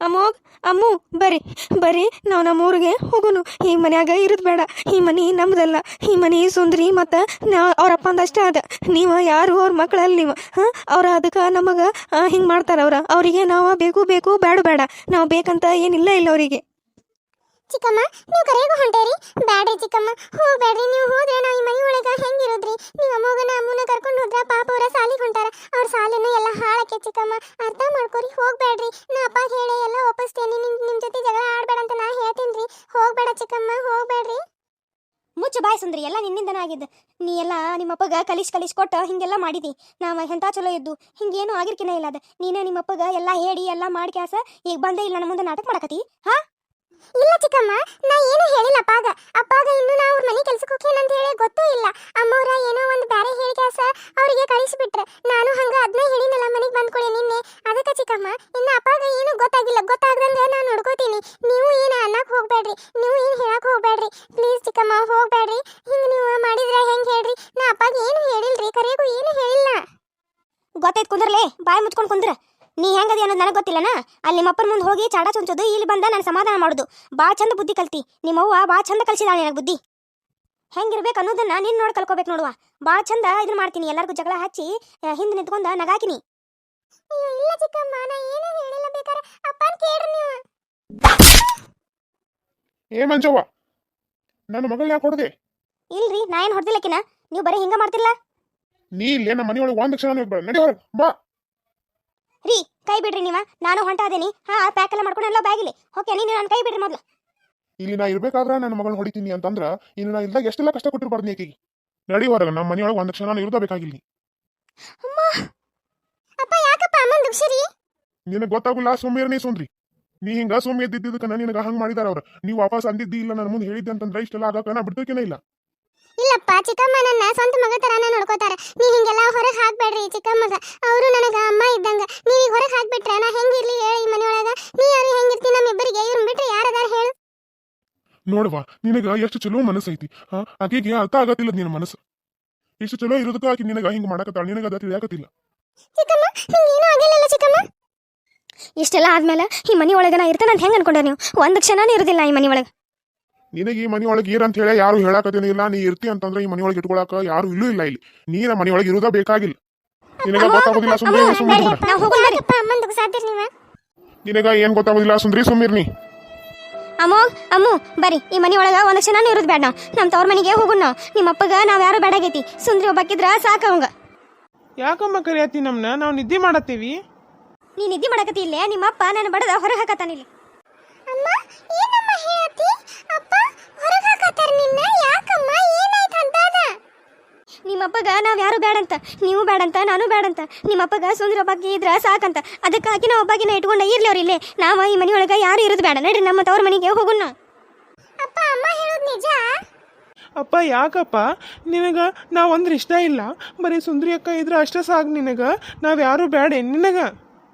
ಅಮ್ಮೋಗ್ ಅಮ್ಮು ಬರ್ರಿ ಬರ್ರಿ ನಾವು ನಮ್ಮ ಊರಿಗೆ ಹೋಗುನು. ಈ ಮನ್ಯಾಗ ಇರೋದು ಬೇಡ. ಈ ಮನೆ ನಮ್ದಲ್ಲ. ಈ ಮನೆ ಸುಂದ್ರಿ ಮತ್ತು ಅವ್ರ ಅಪ್ಪಂದಷ್ಟೇ ಅದ. ನೀವು ಯಾರು ಅವ್ರ ಮಕ್ಕಳಲ್ಲಿ ನೀವು ಅವ್ರ ಅದಕ್ಕೆ ನಮಗೆ ಹಿಂಗೆ ಮಾಡ್ತಾರೆ. ಅವರಿಗೆ ನಾವು ಬೇಕು ಬೇಕು ಬೇಡ ಬೇಡ ನಾವು ಬೇಕಂತ ಏನಿಲ್ಲ ಇಲ್ಲ ಅವರಿಗೆ. ಚಿಕ್ಕಮ್ಮ ನೀವು ಕರೆಗೂ ಹೊಂಟೇರಿ? ಬ್ಯಾಡ್ರಿ ಚಿಕ್ಕಮ್ಮ, ಹೋಗ್ಬೇಡ್ರಿ. ನೀವು ಹೋದ್ರೆ ನಾವು ಈ ಮನೆ ಒಳಗೆ ಹೆಂಗಿರೋದ್ರಿ? ನೀವು ಅಮ್ಮನ ಕರ್ಕೊಂಡು ಹೋದ್ರ ಪಾಪ ಅವರ ಸಾಲಿಗೆ ಹೊಂಟಾರ. ಅವ್ರ ಸಾಲಿನ ಎಲ್ಲ ಹಾಳಕ್ಕೆ ಚಿಕ್ಕಮ್ಮ, ಅರ್ಥ ಮಾಡ್ಕೊರಿ. ಹೋಗ್ಬೇಡ್ರಿ. ನಾ ಅಪ್ಪ ಹೇಳಿ ಎಲ್ಲ ಒಪ್ಪಿಸ್ತೇನೆ. ನಿಮ್ಮ ಜೊತೆ ಜಗಳ ಆಡ್ಬೇಡ ಅಂತ ನಾ ಹೇಳ್ತೀನಿ. ಹೋಗ್ಬೇಡ ಚಿಕ್ಕಮ್ಮ, ಹೋಗ್ಬೇಡ್ರಿ. ಮುಚ್ಚು ಬಾಯ್ ಸುಂದ್ರಿ, ಎಲ್ಲ ನಿನ್ನಿಂದನೇ ಆಗಿದ್ದು. ನೀ ಎಲ್ಲ ನಿಮ್ಮಪ್ಪಗ ಕಲಿಸ್ ಕೊಟ್ಟು ಹಿಂಗೆಲ್ಲ ಮಾಡಿದಿ. ನಾವು ಎಂಥ ಚಲೋ ಇದ್ದು ಹಿಂಗೇನು ಆಗಿರ್ಕಿನ ಇಲ್ಲ. ಅದ ನೀನು ನಿಮ್ಮಪ್ಪಗ ಎಲ್ಲ ಹೇಳಿ ಎಲ್ಲ ಮಾಡಿ ಕ್ಯಾಸ ಈಗ ಬಂದೇ ಇಲ್ಲ ನನ್ನ ಮುಂದೆ ನಾಟಕ ಮಾಡಕತ್ತಿ. ಹಾ ಇಲ್ಲ ಚಿಕ್ಕಮ್ಮ, ನಾ ಏನು ಹೇಳಿಲ್ಲ ಅಪ್ಪಾಗ ಇನ್ನು ನಾ ಅವ್ರ ಮನೆ ಕೆಲ್ಸಕ್ಕೆ ಹೋಗ್ತೇನೆ ಅಂತ ಹೇಳಿ ಗೊತ್ತೂ ಇಲ್ಲ. ಅಮ್ಮವ್ರ ಏನೋ ಒಂದು ಬ್ಯಾರೆ ಹೇಳಿ ಕ್ಯಾಸ ಅವರಿಗೆ ಕಳಿಸಿಬಿಟ್ರೆ ನಾನು ಹಂಗ ಅದನ್ನ ಹೇಳಿನಲ್ಲ ಮನೆಗೆ ಬಂದ್ಕೊಳ್ಳಿ ನಿನ್ನೆ. ಅದಕ್ಕೆ ಚಿಕ್ಕಮ್ಮ, ಇನ್ನು ಅಪ್ಪಾಗ ಏನು ಗೊತ್ತಾಗಿಲ್ಲ. ಗೊತ್ತಾಗ್ದಂಗ ನಾನು ನೋಡ್ಕೋತೀನಿ. ನೀವು ಏನು ಅನ್ನಕ್ಕೆ ಹೋಗ್ಬೇಡ್ರಿ, ನೀವು ಏನು ಹೇಳಕ್ ಹೋಗ್ಬೇಡ್ರಿ. ಪ್ಲೀಸ್ ಚಿಕ್ಕಮ್ಮ, ಹೋಗ್ಬೇಡ್ರಿ. ಹಿಂಗೆ ನೀವು ಮಾಡಿದ್ರೆ ಹೆಂಗೆ ಹೇಳ್ರಿ? ನಾ ಅಪ್ಪಾಗ ಏನು ಹೇಳಿಲ್ರಿ, ಕರೆಗೂ ಏನು ಹೇಳಿಲ್ಲ. ಗೊತ್ತಾಯ್ತು, ಕುಂದ್ರಲೇ, ಬಾಯಿ ಮುಚ್ಕೊಂಡು ಕುಂದ್ರ. ನೀ ಹೆಂಗದಿ ಅನ್ನೋದು ನನಗೆ ಗೊತ್ತಿಲ್ಲನ. ಅಲ್ಲಿ ನಿಮ್ಮಪ್ಪನ ಮುಂದೆ ಹೋಗಿ ಚಾಡ ಚುಂಚೋದು, ಇಲ್ಲಿ ಬಂದ ನಾನು ಸಮಾಧಾನ ಮಾಡೋದು. ಭಾಳ ಚಂದ ಬುದ್ಧಿ ಕಲ್ತಿ. ನಿಮ್ಮವ್ವ ಭಾಳ ಚಂದ ಕಲಿಸಿದಾಳೆ ನನಗೆ ಬುದ್ಧಿ. ಹೆಂಗಿರ್ಬೇಕು ಅನ್ನೋದನ್ನ ನೀನು ನೋಡಿ ಕಲ್ಕೋಬೇಕು ನೋಡುವ. ಭಾಳ ಚಂದ ಇದನ್ನ ಮಾಡ್ತೀನಿ. ಎಲ್ಲರಿಗೂ ಜಗಳ ಹಚ್ಚಿ ಹಿಂದೆ ನಿಂತ್ಕೊಂಡು ನಗಾಕಿನಿ. ಇಲ್ಲ ಚಿಕ್ಕಮ್ಮ, ನಾ ಏನು ಹೇಳಿಲ್ಲ. ಬೇಕಾರೆ ಅಪ್ಪನ ಕೇಳ್ರಿ ನೀವು. ಏ ಮಂಜವ್ವ, ನನ್ನ ಮಗಳು ಯಾಕೆ ಹೊಡೆದೆ? ಇಲ್ರಿ, ನಾ ಏನು ಹೊಡೆದಿಲ್ಲಕಿನ. ನೀವು ಬರೀ ಹಿಂಗ ಮಾಡ್ತಿಲ್ಲ. ನೀ ಇಲ್ಲೇ ನಮ್ಮ ಮನೆಯೊಳಗೆ ಒಂದು ಕ್ಷಣ ನಡಿ ಹೊರಗೆ ಬಾ. ರೀ, ಕೈ ಬಿಡ್ರಿ ನೀವ. ನಾನು ಹೊಂಟಾದೇನಿ. ಪ್ಯಾಕ್ ಎಲ್ಲ ಮಾಡ್ಕೊಂಡು ಎಲ್ಲ ಬ್ಯಾಗಿಲಿ ಓಕೆ. ನೀನು ನನ್ನ ಕೈ ಬಿಡ್ರಿ ಮೊದ್ಲು. ಇಲ್ಲಿ ನಾ ಇರ್ಬೇಕಾದ್ರೆ ನನ್ನ ಮಗಳು ಹೊಡಿತೀನಿ ಅಂತಂದ್ರ ಇನ್ನು ನಾ ಇಲ್ದಾಗ ಎಷ್ಟೆಲ್ಲ ಕಷ್ಟ ಕೊಟ್ಟಿರ್ಬಾರ್ದು ಆಕೆಗೆ. ನಡಿ ಹೊರಗೆ, ನಮ್ಮ ಮನೆಯೊಳಗೆ ಒಂದು ಕ್ಷಣ ಇರ್ಬೇಕಾಗಿಲ್ಲ. ಅಪ್ಪ ಯಾಕಪ್ಪ ಅಮ್ಮನ ದುಕ್ಷರಿ? ನಿನಗೆ ಗೊತ್ತಾಗುಲ್ಲ ಸುಮ್ಮನೆ ಸುಂದ್ರಿ. ನೀ ಹಿಂಗ ಸುಮ್ಮನೆ ಎದ್ದಿದ್ದಕ್ಕೆ ನಿನಗೆ ಹಂಗೆ ಮಾಡಿದಾರ ಅವ್ರು. ನೀವು ವಾಪಸ್ ಅಂದಿದ್ದಿ ಇಲ್ಲ ನನ್ನ ಮುಂದೆ ಹೇಳಿದ್ದೆ ಅಂತಂದ್ರೆ ಇಷ್ಟೆಲ್ಲ ಆಗಕ್ಕೆ ನಾ ಬಿಡ್ತೇನೆ ಇಲ್ಲ. ಇಲ್ಲಪ್ಪ, ಚಿಕ್ಕಮ್ಮ ನನ್ನ ಸ್ವಂತ ಮಗ ತರಾನ ನೋಡ್ಕೋತಾರ. ನೀ ಹಿಂಗೆಲ್ಲ ಹೊರಗೆ ಹಾಕ್ಬೇಡ್ರಿ ಚಿಕ್ಕಮ್ಮಗ. ಅವರು ನನಗ ಅಮ್ಮ ಇದ್ದಂಗ. ನೀವು ಈಗ ಹೊರಗೆ ಹಾಕ್ಬಿಟ್ರೆ ನಾ ಹೆಂಗಿರ್ಲಿ ಹೇಳಿ ಈ ಮನೆಯೊಳಗ? ನೀ ಯಾರು ಹೆಂಗಿರ್ತಿ ನಮ್ಮಿಬ್ಬರಿಗೆ? ಇವ್ರನ್ನ ಬಿಟ್ರೆ ಯಾರದಾರ ಹೇಳು? ನೋಡುವ, ನಿನಗ ಎಷ್ಟು ಚಲೋ ಮನಸ್ಸು ಐತಿ. ಆಕೆಗೆ ಅರ್ಥ ಆಗತ್ತಿಲ್ಲ ನಿನ್ನ ಮನಸ್ಸು. ಎಷ್ಟು ಚಲೋ ಇರೋದಕ್ಕ ಆಕೆ ನಿನಗ ಹಿಂಗೆ ಮಾಡಕತ್ತಾಳ. ನಿನಗ ಅದ ತಿಳಿಯಾಕತ್ತಿಲ್ಲ. ಚಿಕ್ಕಮ್ಮ, ಹಿಂಗೇನು ಆಗಿಲ್ಲಲ್ಲ ಚಿಕ್ಕಮ್ಮ? ಇಷ್ಟೆಲ್ಲ ಆದ್ಮೇಲೆ ಈ ಮನೆ ಒಳಗೆ ನಾ ಇರ್ತಾನೆ ಅಂತ ಹೆಂಗೆ ಅನ್ಕೊಂಡೆ ನೀವು? ಒಂದು ಕ್ಷಣನೇ ಇರೋದಿಲ್ಲ ಈ ಮನೆ ಒಳಗೆ. ನಿನಗೆ ಈ ಮನೆಯೊಳಗೆ ಇರಂತ ಹೇಳಿ ಯಾರು ಹೇಳಕತ್ತೇನಿಲ್ಲ. ನೀ ಇರ್ತಿ ಅಂತಂದ್ರೆ ಈ ಮನೆಯೊಳಗೆ ಇಟ್ಕೊಳಕ ಯಾರು ಇಲ್ಲೂ ಇಲ್ಲ. ಇಲ್ಲಿ ನೀನ ಮನೆಯೊಳಗೆ ಇರೋದ ಬೇಕಾಗಿಲ್ಲ. ನಿನಗ ಗೊತ್ತಾಗೋದಿಲ್ಲ ಸುಂದ್ರಿ. ನಿನಗ ಏನ್ ಗೊತ್ತಾಗೋದಿಲ್ಲ ಸುಂದ್ರಿ, ಸುಮ್ಮಿರ್ನಿ. ಅಮ್ಮು ಬರ್ರಿ, ಈ ಮನೆ ಒಳಗೆ ಒಂದು ಕ್ಷಣನೇ ಇರೋದು ಬೇಡ. ನಮ್ಮ ತವ್ರ ಮನೆಗೆ ಹೋಗುಣ. ನಿಮ್ಮ ಅಪ್ಪಗ ನಾವ್ ಯಾರು ಬೇಡಾಗೈತಿ. ಸುಂದ್ರಿ ಒಬ್ಬಾಕಿದ್ರ ಸಾಕ ಅವಂಗ. ಯಾಕಮ್ಮ ಕರಿಯತ್ತಿ ನಮ್ನ? ನಾವು ನಿದ್ದೆ ಮಾಡತ್ತೀವಿ. ನೀ ನಿದ್ದೆ ಮಾಡಕತ್ತಿ ಇಲ್ಲೇ. ನಿಮ್ಮ ಅಪ್ಪ ನಾನು ಬಡದ ಹೊರಗೆ ಹಾಕತ್ತಾನಿಲ್ಲಿ. ಅಮ್ಮ, ಏನಮ್ಮ ಹೇಳತ್ತಿ? ಅಪ್ಪ ಹೊರಗೆ ಹಾಕತ್ತಾರ ನಿನ್ನ? ಯಾಕಮ್ಮ, ಏನಾಯ್ತು ಅಂತದ? ನಿಮ್ಮಪ್ಪಗ ನಾವ್ ಯಾರು ಬೇಡಂತ, ನೀವು ಬೇಡಂತ, ನಾನು ಬೇಡಂತ. ನಿಮ್ಮಪ್ಪಗ ಸುಂದರ ಒಬ್ಬಾಕಿ ಇದ್ರ ಸಾಕಂತ. ಅದಕ್ಕೆ ಆಕಿನ ಒಬ್ಬಾಕಿನ ಇಟ್ಕೊಂಡ ಇರ್ಲಿ ಅವ್ರ ಇಲ್ಲೇ. ನಾವ ಈ ಮನೆಯೊಳಗ ಯಾರು ಇರೋದು ಬೇಡ. ನಡ್ರಿ ನಮ್ಮ ತವ್ರ ಮನೆಗೆ ಹೋಗುಣ. ಅಪ್ಪ, ಅಮ್ಮ ಹೇಳೋದು ನಿಜ? ಅಪ್ಪ ಯಾಕಪ್ಪ? ನಿನಗ ನಾವಂದ್ರೆ ಇಷ್ಟ ಇಲ್ಲ? ಬರೀ ಸುಂದ್ರಿ ಅಕ್ಕ ಇದ್ರ ಅಷ್ಟ ಸಾಕು ನಿನಗ? ನಾವ್ ಯಾರು ಬೇಡ ನಿನಗ?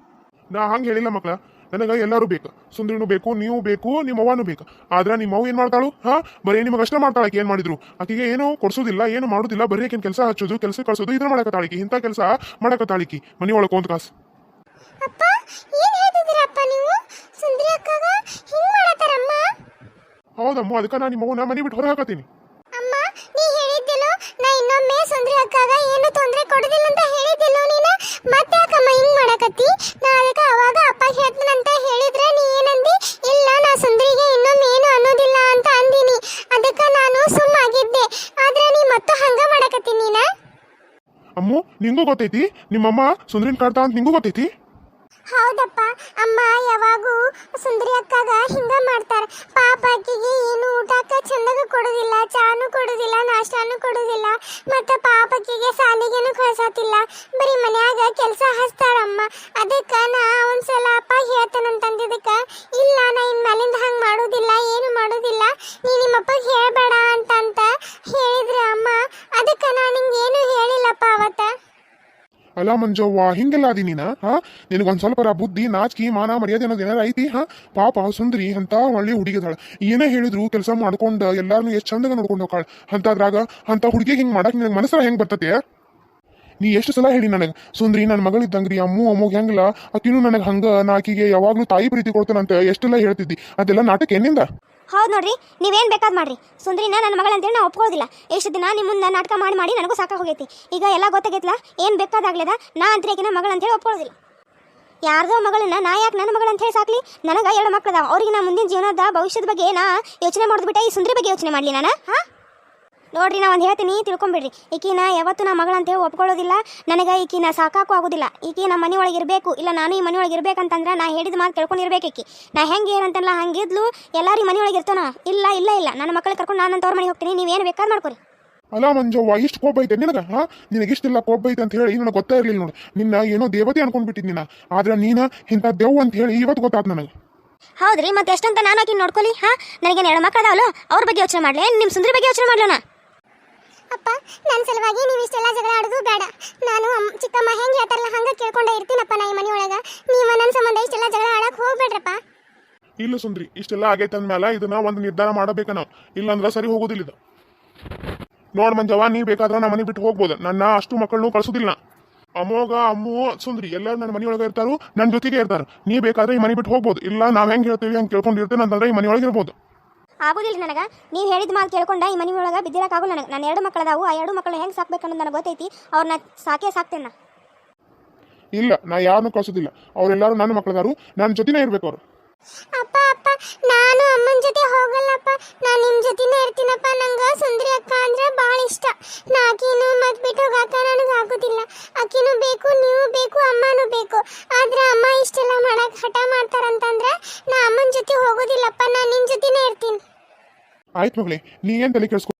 ನಾ ಹಂಗೆ ಹೇಳಿಲ್ಲ ಮಕ್ಕಳ. ನನಗ ಎಲ್ಲರೂ ಬೇಕು. ಸುಂದ್ರಿನೂ ಬೇಕು, ನೀವು ಬೇಕು, ನಿಮ್ಮ ಅವ್ವನೂ ಬೇಕು. ಆದ್ರೆ ನಿಮ್ಮ ಅವ್ವ ಏನ್ ಮಾಡ್ತಾಳು? ಬರೀ ನಿಮಗೆ ಅಷ್ಟ ಮಾಡ್ತಾಳ. ಆಕೆ ಏನ್ ಮಾಡಿದ್ರು ಆಕೆಗೆ ಏನು ಕೊಡ್ಸೋದಿಲ್ಲ, ಏನು ಮಾಡೋದಿಲ್ಲ. ಬರೀ ಆಕಿನ ಕೆಲಸ ಹಚ್ಚೋದು, ಕೆಲಸ ಕಳ್ಸೋದು, ಇದನ್ನ ಮಾಡಕತ್ತಾಳಿಕಿ. ಇಂಥ ಕೆಲಸ ಮಾಡಕತ್ತಾಳಿಕಿ ಮನಿ ಒಳಗೆ ಒಂದು ಕಾಸು. ಅಪ್ಪ, ಏನ್ ಹೇಳ್ತಿದ್ದೀರಪ್ಪ ನೀವು? ಸುಂದ್ರಿ ಅಕ್ಕಗ ಹಿಂಗ್ ಮಾಡತಾರಮ್ಮ? ಹೌದಮ್ಮ, ಅದಕ್ಕೆ ನಾನು ನಿಮ್ಮ ಅವ್ವನ ಮನಿ ಬಿಟ್ಟು ಹೊರಗೆ ಹಾಕತ್ತೀನಿ. ಅಮ್ಮ, ನೀ ಹೇಳಿದ್ದಿಲ್ಲೋ ನಾ ಇನ್ನೊಮ್ಮೆ ಸುಂದ್ರಿ ಅಕ್ಕಗ ಏನು ತೊಂದರೆ ಕೊಡೋದಿಲ್ಲ ಅಂತ ಹೇಳಿದ್ದಿಲ್ಲೋ ನೀನು? ಮತ್ತೆ ಯಾಕಮ್ಮ ಹಿಂಗ್ ಮಾಡಕತ್ತಿ? ನಾ ಅದಕ್ಕೆ ಅವಾಗ ಅಪ್ಪ ಹೇಳ್ತಾನಂತ ಹೇಳಿದ್ರೆ ನೀ ಏನಂದಿ? ಇಲ್ಲ, ನಾ ಸುಂದ್ರಿಗೆ ಇನ್ನೊಮ್ಮೆ ಏನು ಅನ್ನೋದಿಲ್ಲ ಅಂತ ಅಂದಿನಿ. ಅದಕ್ಕೆ ನಾನು ಸುಮ್ಮಾಗಿದ್ದೆ. ಆದ್ರೆ ನೀ ಮತ್ತೆ ಹಂಗ ಮಾಡಕತ್ತಿ ನೀನ? ಅಮ್ಮು, ನಿಂಗೂ ಗೊತ್ತೈತಿ ನಿಮ್ಮಮ್ಮ ಸುಂದ್ರಿನ ಕಾಡ್ತಾ ಅಂತ ನಿಂಗೂ ಗೊತ್ತೈತಿ? ಹೌದಪ್ಪ, ಅಮ್ಮ ಯಾವಾಗೂ ಸುಂದರಿ ಅಕ್ಕಾಗ ಹಿಂಗ ಮಾಡ್ತಾರ. ಪಾಪ ಆಕಿಗೆ ಏನು ಊಟಕ್ಕ ಚಂದಾಗ ಕೊಡುದಿಲ್ಲ, ಚಾನು ಕೊಡುದಿಲ್ಲ, ನಾಷ್ಟಾನು ಕೊಡುದಿಲ್ಲ. ಮತ್ತೆ ಪಾಪಕ್ಕಿಗೆ ಸಾಲಿಗೆನು ಕಳ್ಸತ್ತಿಲ್ಲ. ಬರೀ ಮನ್ಯಾಗ ಕೆಲಸ ಹಚ್ತಾಳಮ್ಮ. ಅದಕ್ಕ ನಾ ಒಂದ್ಸಲ ಅಪ್ಪ ಹೇಳ್ತಾನಂತಂದಿದ್ದಕ್ಕ ಇಲ್ಲ, ನಾ ಇನ್ ಮೇಲಿಂದ ಹಂಗ ಮಾಡೋದಿಲ್ಲ, ಏನು ಮಾಡೋದಿಲ್ಲ, ನೀ ನಿಮ್ಮಪ್ಪಗೆ ಹೇಳ್ಬೇಡ ಅಂತ ಹೇಳಿದ್ರ ಅಮ್ಮ. ಅದಕ್ಕ ನಾ ನಿಂಗೇನು ಹೇಳಿಲ್ಲಪ್ಪ ಅವತ್ತ. ಅಲ್ಲ ಮಂಜವ್ವ, ಹಿಂಗೆಲ್ಲ ಅದಿ ನೀನ? ನಿನಗೊಂದ್ ಸ್ವಲ್ಪ ಬುದ್ಧಿ, ನಾಚಿಕೆ, ಮಾನ, ಮರ್ಯಾದೆ ಅನ್ನೋದು ಏನಾರ ಐತಿ? ಪಾಪ ಸುಂದ್ರಿ ಅಂತ ಒಳ್ಳೆ ಹುಡುಗಿದಾಳ. ಏನೇ ಹೇಳಿದ್ರು ಕೆಲಸ ಮಾಡ್ಕೊಂಡು ಎಲ್ಲಾರನು ಎಷ್ಟು ಚಂದಾಗ ನೋಡ್ಕೊಂಡು ಹೋಗಾಳ. ಅಂತದ್ರಾಗ ಅಂತ ಹುಡುಗಿಗೆ ಹಿಂಗ್ ಮಾಡಕ್ ನಿನಗೆ ಮನಸ್ಸರ ಹೆಂಗ್ ಬರ್ತತೆ? ನೀ ಎಷ್ಟು ಸಲ ಹೇಳಿ ನನಗೆ ಸುಂದ್ರಿ ನನ್ನ ಮಗಳಿದ್ದಂಗ್ರಿ ಅಮ್ಮಗ್ ಹೆಂಗಿಲ್ಲ ಆಕಿನೂ ನನಗೆ ಹಂಗ ನಾ ಆಕಿಗೆ ಯಾವಾಗ್ಲೂ ತಾಯಿ ಪ್ರೀತಿ ಕೊಡ್ತಾನಂತ ಎಷ್ಟೆಲ್ಲ ಹೇಳ್ತಿದ್ದಿ ಅದೆಲ್ಲ ನಾಟಕ ಏನಿಂದ ಹೌದು ನೋಡ್ರಿ ನೀವೇನು ಬೇಕಾದ್ ಮಾಡ್ರಿ ಸುಂದ್ರಿನ ನನ್ನ ಮಗಳ ಅಂತೇಳಿ ನಾ ಒಪ್ಕೊಳ್ಳೋದಿಲ್ಲ ಎಷ್ಟು ದಿನ ನಿಮ್ಮ ಮುಂದೆ ನಾಟಕ ಮಾಡಿ ನನಗೂ ಸಾಕಾಗಿ ಹೋಗೈತಿ ಈಗ ಎಲ್ಲ ಗೊತ್ತಾಗೈತಲ್ಲ ಏನು ಬೇಕಾದಾಗ್ಲದ ನಾ ಅಂತ್ರೇಕಿನ ಮಗಳ ಅಂತೇಳಿ ಒಪ್ಕೊಳ್ಳೋದಿಲ್ಲ ಯಾರ್ದೋ ಮಗಳನ್ನ ನಾ ಯಾಕೆ ನನ್ನ ಮಗಳ ಅಂತ ಹೇಳಿ ಸಾಕ್ಲಿ ನನಗೆ 2 ಮಕ್ಕಳದಾವ ಅವ್ರಿಗೆ ನಾ ಮುಂದಿನ ಜೀವನದ ಭವಿಷ್ಯದ ಬಗ್ಗೆ ನಾ ಯೋಚನೆ ಮಾಡಿದ್ಬಿಟ್ಟೆ ಈ ಸುಂದ್ರಿ ಬಗ್ಗೆ ಯೋಚನೆ ಮಾಡಲಿ ನಾನು ಹಾಂ ನೋಡ್ರಿ ನಾ ಒಂದು ಹೇಳ್ತೀನಿ ತಿಳ್ಕೊಂಬಿಡ್ರಿ ಈಕಿನ ಯಾವತ್ತೂ ನಾ ಮಗಳ ಅಂತೇಳಿ ಒಪ್ಕೊಳ್ಳೋದಿಲ್ಲ ನನಗೆ ಈಕಿನ ಸಾಕಾಕು ಆಗೋದಿಲ್ಲ ಈಕಿ ನಮ್ಮ ಮನೆ ಒಳಗೆ ಇರಬೇಕು ಇಲ್ಲ ನಾನು ಈ ಮನೆ ಒಳಗೆ ಇರ್ಬೇಕಂತಂದ್ರೆ ನಾ ಹೇಳಿದ ಮಾತು ಕೇಳ್ಕೊಂಡಿರ್ಬೇಕು ಈಕಿ ನಾ ಹೆಂಗೆ ಏನಂತಲ್ಲ ಹಂಗಿದ್ಲು ಎಲ್ಲರೂ ಮನೆ ಒಳಗೆ ಇರ್ತಾನ ಇಲ್ಲ ಇಲ್ಲ ಇಲ್ಲ ನನ್ನ ಮಕ್ಕಳಿಗೆ ಕರ್ಕೊಂಡು ನಾನು ಅವ್ರ ಮನೆಗೆ ಹೋಗ್ತೀನಿ ನೀವೇನು ಬೇಕಾದ್ ಮಾಡ್ಕೊರಿ ಅಲ್ಲ ಮಂಜವ್ವ ಇಷ್ಟು ಕೋಪ ಐತೆ ನಿನಗ ಹಾ ನಿನಗೆ ಇಷ್ಟೆಲ್ಲ ಕೋಪ ಐತೆ ಅಂತ ಹೇಳಿ ನನಗೆ ಗೊತ್ತಾ ಇರಲಿಲ್ಲ ನೋಡಿ ನಿನ್ನ ಏನೋ ದೇವತೆ ಅನ್ಕೊಂಡ್ಬಿಟ್ಟಿದ್ ನಿನ್ನ ಆದ್ರೆ ನೀನು ಇಂಥ ದೇವ್ ಅಂತ ಹೇಳಿ ಇವತ್ತು ಗೊತ್ತಾತ್ ನನಗೆ ಹೌದ್ರಿ ಮತ್ತೆ ಎಷ್ಟಂತ ನಾನು ಆಕಿನ ನೋಡ್ಕೊಳ್ಳಿ ಹಾಂ ನನಗೇನು 2 ಮಕ್ಕಳು ಅದಾವಲ್ಲ ಅವ್ರ ಬಗ್ಗೆ ಯೋಚನೆ ಮಾಡಲಿ ನಿಮ್ಮ ಸುಂದ್ರಿ ಬಗ್ಗೆ ಯೋಚನೆ ಮಾಡ್ಲೋಣ ಅಪ್ಪ ನನ್ನ ಸಲುವಾಗಿ ನೀವು ಇಷ್ಟೆಲ್ಲ ಜಗಳ ಆಡೋದು ಬೇಡ ನಾನು ಚಿಕ್ಕಮ್ಮ ಹೆಂಗೆ ಹೇಳ್ತಾರಲ್ಲ ಹಂಗೆ ಕೇಳ್ಕೊಂಡೇ ಇರ್ತೀನಪ್ಪ ನಾ ಈ ಮನೆಯೊಳಗೆ ನೀವು ನನ್ನ ಸಂಬಂಧ ಇಷ್ಟೆಲ್ಲ ಜಗಳ ಆಡಕ್ಕೆ ಹೋಗ್ಬೇಡ್ರಪ್ಪ ಇಲ್ಲ ಸುಂದ್ರಿ ಇಷ್ಟೆಲ್ಲ ಆಗೈತೆ ಅಂದ್ಮೇಲೆ ಇದನ್ನ ಒಂದು ನಿರ್ಧಾರ ಮಾಡಬೇಕ ನಾವು ಇಲ್ಲಾಂದ್ರೆ ಸರಿ ಹೋಗೋದಿಲ್ಲ ಇದು ನೋಡ್ ಮಂಜವ್ವ ನೀ ಬೇಕಾದ್ರೆ ನಮ್ಮ ಮನೆ ಬಿಟ್ಟು ಹೋಗ್ಬೋದು ನನ್ನ ಅಷ್ಟು ಮಕ್ಕಳನ್ನು ಕಳ್ಸೋದಿಲ್ಲ ಅಮ್ಮೋಗ ಅಮ್ಮು ಸುಂದ್ರಿ ಎಲ್ಲರೂ ನನ್ನ ಮನೆಯೊಳಗೆ ಇರ್ತಾರು ನನ್ನ ಜೊತೆಗೆ ಇರ್ತಾರೆ ನೀ ಬೇಕಾದ್ರೆ ಈ ಮನೆ ಬಿಟ್ಟು ಹೋಗ್ಬೋದು ಇಲ್ಲ ನಾವ್ ಹೆಂಗೆ ಹೇಳ್ತೀವಿ ಹಂಗೆ ಕೇಳ್ಕೊಂಡಿರ್ತೇನೆ ಅಂತಂದ್ರೆ ಈ ಮನೆಯೊಳಗೆ ಇರ್ಬೋದು ಆಗೋದಿಲ್ಲ ನನಗೆ ನೀವು ಹೇಳಿದ ಮಾತು ಕೇಳ್ಕೊಂಡ ಈ ಮನೆ ಒಳಗೆ ಬಿದ್ದಿರಕ್ಕಾಗಲ್ಲ ನನಗೆ ನಾನು 2 ಮಕ್ಕಳದಾವು ಆ 2 ಮಕ್ಕಳು ಹೆಂಗೆ ಸಾಕ್ಬೇಕನ್ನೋದು ನನಗೆ ಗೊತ್ತೈತಿ ಅವ್ರನ್ನ ಸಾಕ್ತೇನೆ ನಾ ಇಲ್ಲ ನಾ ಯಾರನ್ನೂ ಕಳ್ಸೋದಿಲ್ಲ ಅವರೆಲ್ಲರೂ ನನ್ನ ಮಕ್ಕಳದಾರು ನನ್ನ ಜೊತೆನೇ ಇರ್ಬೇಕು ಅವ್ರು ಅಪ್ಪ ಅಪ್ಪ ನಾನು ಅಮ್ಮನ ಜೊತೆ ಹೋಗಲ್ಲಪ್ಪ ನಾನು ನಿಮ್ಮ ಜೊತೆನೇ ಇರ್ತೀನಪ್ಪ ನಂಗೆ ಸುಂದರಿ ಅಕ್ಕ ಅಂದ್ರೆ ಭಾಳ ಇಷ್ಟ ನಾ ಆಕಿನೂ ಮತ್ತೆ ಬಿಟ್ಟು ಹೋಗಾಕ ನನಗೆ ಆಗೋದಿಲ್ಲ ಆಕಿನೂ ಬೇಕು ನೀವು ಬೇಕು ಅಮ್ಮನೂ ಬೇಕು ಆದ್ರೆ ಅಮ್ಮ ಇಷ್ಟೆಲ್ಲ ಮಾಡಕ್ಕೆ ಹಠ ಮಾಡ್ತಾರಂತಂದ್ರೆ ನಾ ಅಮ್ಮನ ಜೊತೆ ಹೋಗೋದಿಲ್ಲಪ್ಪ ನಾನು ನಿಮ್ಮ ಜೊತೆನೇ ಇರ್ತೀನಿ ಆಯ್ತು ಮಗಳೇ ನೀ ಏನ್ ತಲೆ ಕೆಡ್ಸ್ಕೊ